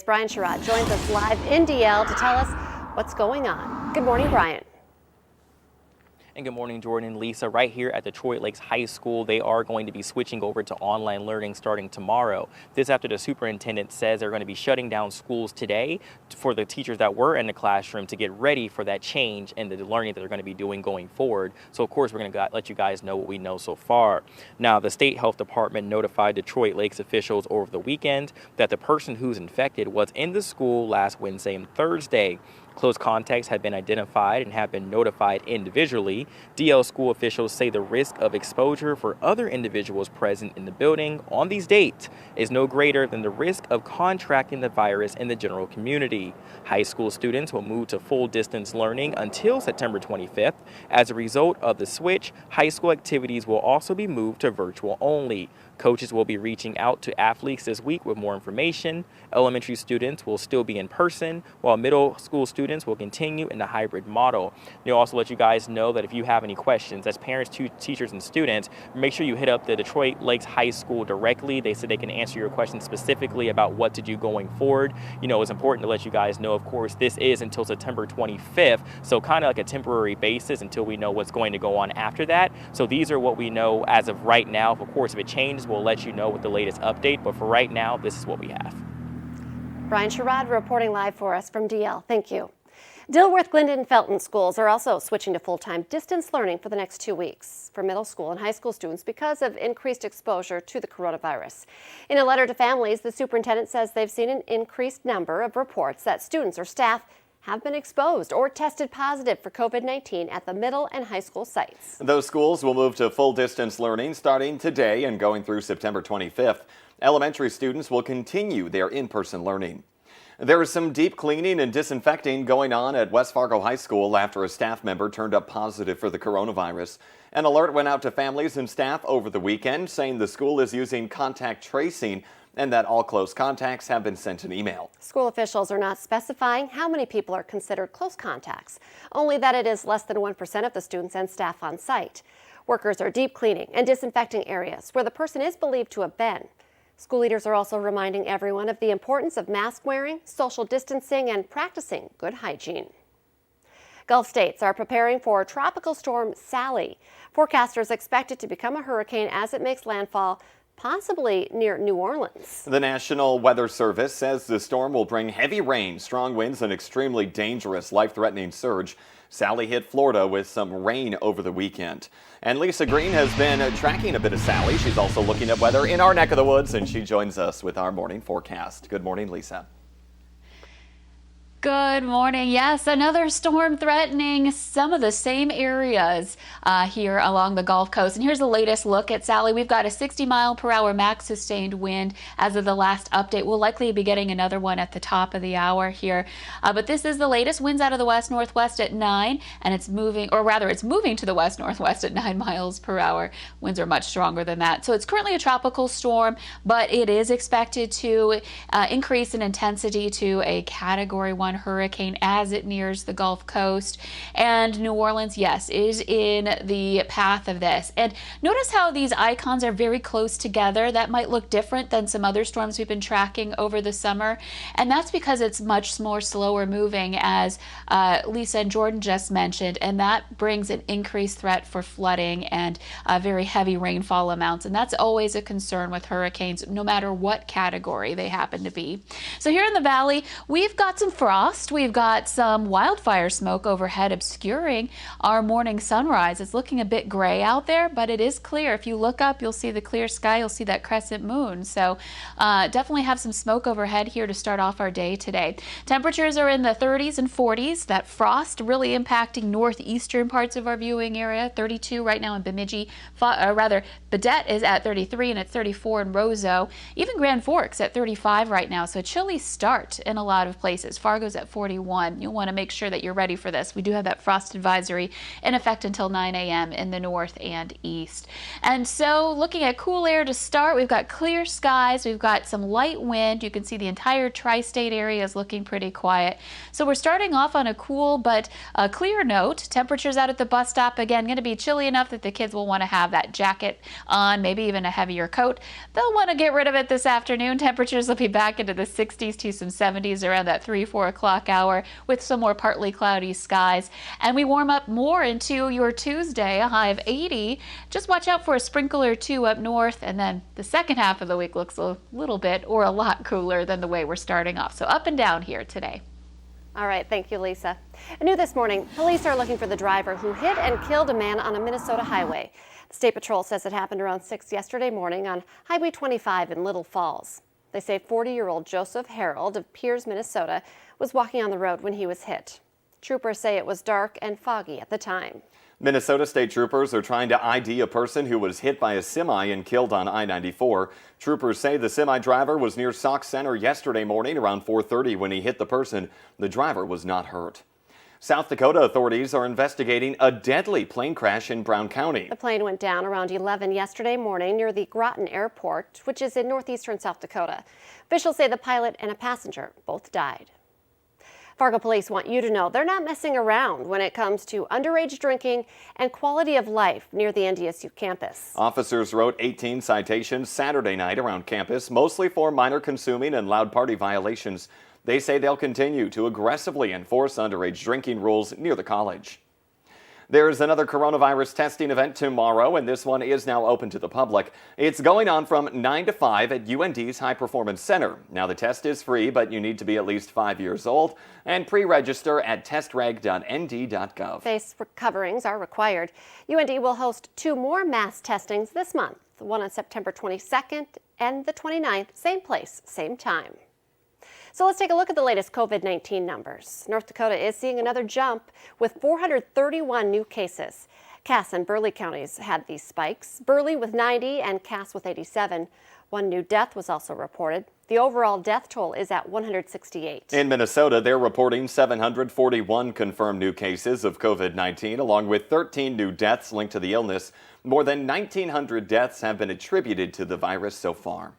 Brian Sherrod joins us live in DL to tell us what's going on. Good morning, Brian. And good morning, Jordan and Lisa. Right here at Detroit Lakes High School, they are going to be switching over to online learning starting tomorrow. This after the superintendent says they're going to be shutting down schools today for the teachers that were in the classroom to get ready for that change and the learning that they're going to be doing going forward. So, of course, we're going to let you guys know what we know so far. Now, the state health department notified Detroit Lakes officials over the weekend that the person who's infected was in the school last Wednesday and Thursday. Close contacts have been identified and have been notified individually. DL school officials say the risk of exposure for other individuals present in the building on these dates is no greater than the risk of contracting the virus in the general community. High school students will move to full distance learning until September 25th. As a result of the switch, high school activities will also be moved to virtual only. Coaches will be reaching out to athletes this week with more information. Elementary students will still be in person, while middle school students will continue in the hybrid model. They'll also let you guys know that if you have any questions as parents, teachers, and students, make sure you hit up the Detroit Lakes High School directly. They said they can answer your questions specifically about what to do going forward. You know, it's important to let you guys know, of course, this is until September 25th, so kind of like a temporary basis until we know what's going to go on after that. So these are what we know as of right now. Of course, if it changes, we'll let you know with the latest update, but for right now, this is what we have. Brian Sherrod reporting live for us from DL. Thank you. Dilworth, Glendon, and Felton schools are also switching to full-time distance learning for the next 2 weeks for middle school and high school students because of increased exposure to the coronavirus. In a letter to families, the superintendent says they've seen an increased number of reports that students or staff have been exposed or tested positive for COVID-19 at the middle and high school sites. Those schools will move to full distance learning starting today and going through September 25th. Elementary students will continue their in-person learning. There is some deep cleaning and disinfecting going on at West Fargo High School after a staff member turned up positive for the coronavirus. An alert went out to families and staff over the weekend saying the school is using contact tracing and that all close contacts have been sent an email. School officials are not specifying how many people are considered close contacts, only that it is less than 1% of the students and staff on site. Workers are deep cleaning and disinfecting areas where the person is believed to have been. School leaders are also reminding everyone of the importance of mask wearing, social distancing, and practicing good hygiene. Gulf states are preparing for Tropical Storm Sally. Forecasters expect it to become a hurricane as it makes landfall, possibly near New Orleans. The National Weather Service says the storm will bring heavy rain, strong winds, and extremely dangerous, life-threatening surge. Sally hit Florida with some rain over the weekend. And Lisa Green has been tracking a bit of Sally. She's also looking at weather in our neck of the woods, and she joins us with our morning forecast. Good morning, Lisa. Good morning. Yes, another storm threatening some of the same areas here along the Gulf Coast. And here's the latest look at Sally. We've got a 60-mile-per-hour max sustained wind as of the last update. We'll likely be getting another one at the top of the hour here. But this is the latest. Winds out of the west-northwest at 9, and it's moving, or rather it's moving to the west-northwest at 9 miles per hour. Winds are much stronger than that. So it's currently a tropical storm, but it is expected to increase in intensity to a Category 1 hurricane as it nears the Gulf Coast. And New Orleans, yes, is in the path of this. And notice how these icons are very close together. That might look different than some other storms we've been tracking over the summer. And that's because it's much more slower moving, as Lisa and Jordan just mentioned. And that brings an increased threat for flooding and very heavy rainfall amounts. And that's always a concern with hurricanes, no matter what category they happen to be. So here in the valley, we've got some frost. We've got some wildfire smoke overhead obscuring our morning sunrise. It's looking a bit gray out there, but it is clear. If you look up, you'll see the clear sky. You'll see that crescent moon. So definitely have some smoke overhead here to start off our day today. Temperatures are in the 30s and 40s. That frost really impacting northeastern parts of our viewing area. 32 right now in Bemidji. Baudette is at 33 and it's 34 in Roseau. Even Grand Forks at 35 right now. So a chilly start in a lot of places. Fargo's lows at 41. You'll want to make sure that you're ready for this. We do have that frost advisory in effect until 9 a.m. in the north and east. And so looking at cool air to start, we've got clear skies. We've got some light wind. You can see the entire tri-state area is looking pretty quiet. So we're starting off on a cool but a clear note. Temperatures out at the bus stop, again, going to be chilly enough that the kids will want to have that jacket on, maybe even a heavier coat. They'll want to get rid of it this afternoon. Temperatures will be back into the 60s to some 70s around that 3-4 o'clock hour with some more partly cloudy skies. And we warm up more into your Tuesday, a high of 80. Just watch out for a sprinkle or two up north, and then the second half of the week looks a little bit or a lot cooler than the way we're starting off. So up and down here today. All right, thank you, Lisa. New this morning, police are looking for the driver who hit and killed a man on a Minnesota highway. The State Patrol says it happened around 6 yesterday morning on Highway 25 in Little Falls. They say 40-year-old Joseph Harold of Pierce, Minnesota, was walking on the road when he was hit. Troopers say it was dark and foggy at the time. Minnesota state troopers are trying to ID a person who was hit by a semi and killed on I-94. Troopers say the semi driver was near Sauk Center yesterday morning around 4:30 when he hit the person. The driver was not hurt. South Dakota authorities are investigating a deadly plane crash in Brown County. The plane went down around 11 yesterday morning near the Groton Airport, which is in northeastern South Dakota. Officials say the pilot and a passenger both died. Fargo police want you to know they're not messing around when it comes to underage drinking and quality of life near the NDSU campus. Officers wrote 18 citations Saturday night around campus, mostly for minor consuming and loud party violations. They say they'll continue to aggressively enforce underage drinking rules near the college. There's another coronavirus testing event tomorrow, and this one is now open to the public. It's going on from 9 to 5 at UND's High Performance Center. Now, the test is free, but you need to be at least 5 years old and pre-register at testreg.nd.gov. Face coverings are required. UND will host 2 more mass testings this month, one on September 22nd and the 29th, same place, same time. So let's take a look at the latest COVID-19 numbers. North Dakota is seeing another jump with 431 new cases. Cass and Burleigh counties had these spikes, Burleigh with 90 and Cass with 87. One new death was also reported. The overall death toll is at 168. In Minnesota, they're reporting 741 confirmed new cases of COVID-19, along with 13 new deaths linked to the illness. More than 1,900 deaths have been attributed to the virus so far.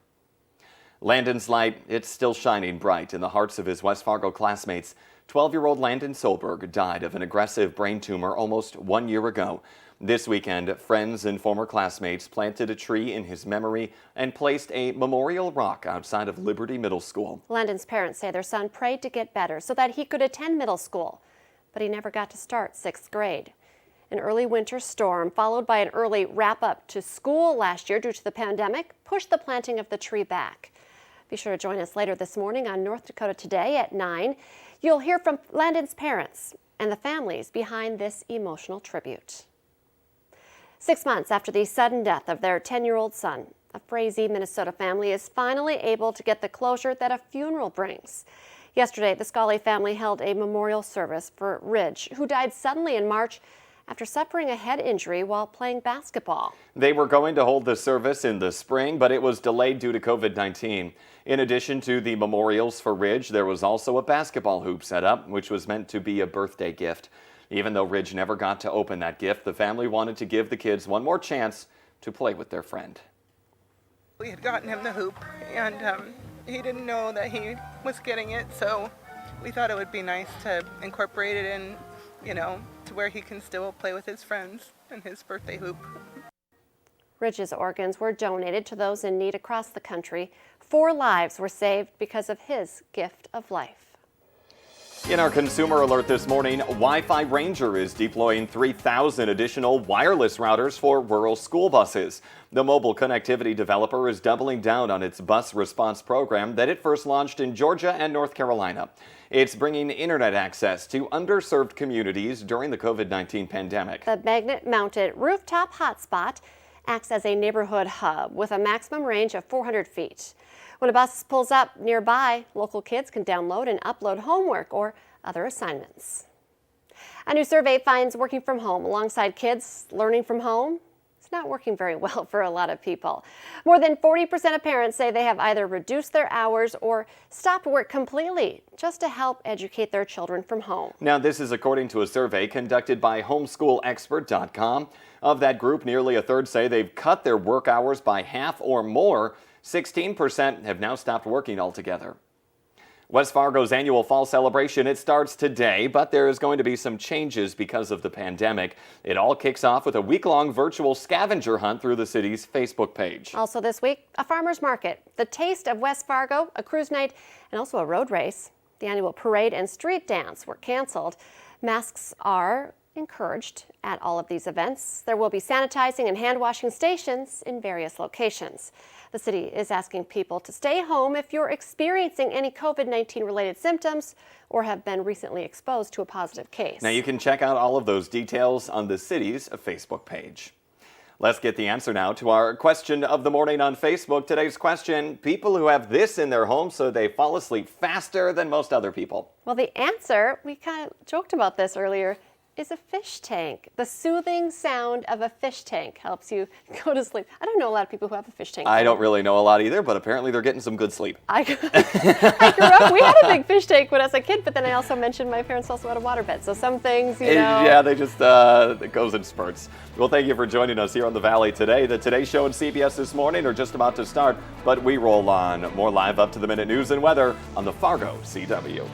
Landon's light, it's still shining bright in the hearts of his West Fargo classmates. 12-year-old Landon Solberg died of an aggressive brain tumor almost 1 year ago. This weekend, friends and former classmates planted a tree in his memory and placed a memorial rock outside of Liberty Middle School. Landon's parents say their son prayed to get better so that he could attend middle school, but he never got to start 6th grade. An early winter storm, followed by an early wrap-up to school last year due to the pandemic, pushed the planting of the tree back. Be sure to join us later this morning on North Dakota Today at 9. You'll hear from Landon's parents and the families behind this emotional tribute. 6 months after the sudden death of their 10-year-old son, a Frazee, Minnesota family is finally able to get the closure that a funeral brings. Yesterday, the Scully family held a memorial service for Ridge, who died suddenly in March after suffering a head injury while playing basketball. They were going to hold the service in the spring, but it was delayed due to COVID-19. In addition to the memorials for Ridge, there was also a basketball hoop set up, which was meant to be a birthday gift. Even though Ridge never got to open that gift, the family wanted to give the kids one more chance to play with their friend. We had gotten him the hoop, and he didn't know that he was getting it, so we thought it would be nice to incorporate it in, to where he can still play with his friends and his birthday hoop. Ridge's organs were donated to those in need across the country. 4 lives were saved because of his gift of life. In our consumer alert this morning, Wi-Fi Ranger is deploying 3,000 additional wireless routers for rural school buses. The mobile connectivity developer is doubling down on its bus response program that it first launched in Georgia and North Carolina. It's bringing internet access to underserved communities during the COVID-19 pandemic. The magnet-mounted rooftop hotspot acts as a neighborhood hub with a maximum range of 400 feet. When a bus pulls up nearby, local kids can download and upload homework or other assignments. A new survey finds working from home alongside kids learning from home is not working very well for a lot of people. More than 40% of parents say they have either reduced their hours or stopped work completely just to help educate their children from home. Now, this is according to a survey conducted by homeschoolexpert.com. Of that group, nearly a third say they've cut their work hours by half or more. 16% have now stopped working altogether. West Fargo's annual fall celebration, it starts today, but there is going to be some changes because of the pandemic. It all kicks off with a week-long virtual scavenger hunt through the city's Facebook page. Also this week, a farmer's market, the Taste of West Fargo, a cruise night, and also a road race. The annual parade and street dance were canceled. Masks are encouraged at all of these events. There will be sanitizing and hand washing stations in various locations. The city is asking people to stay home if you're experiencing any COVID-19 related symptoms or have been recently exposed to a positive case. Now you can check out all of those details on the city's Facebook page. Let's get the answer now to our question of the morning on Facebook. Today's question, people who have this in their home so they fall asleep faster than most other people. Well, the answer, we kind of joked about this earlier, is a fish tank. The soothing sound of a fish tank helps you go to sleep. I don't know a lot of people who have a fish tank. I don't really know a lot either, but apparently they're getting some good sleep. I grew up, we had a big fish tank when I was a kid, but then I also mentioned my parents also had a waterbed. So some things, you know. Yeah, they just, it goes in spurts. Well, thank you for joining us here on the Valley today. The Today Show and CBS This Morning are just about to start, but we roll on. More live up to the minute news and weather on the Fargo CW.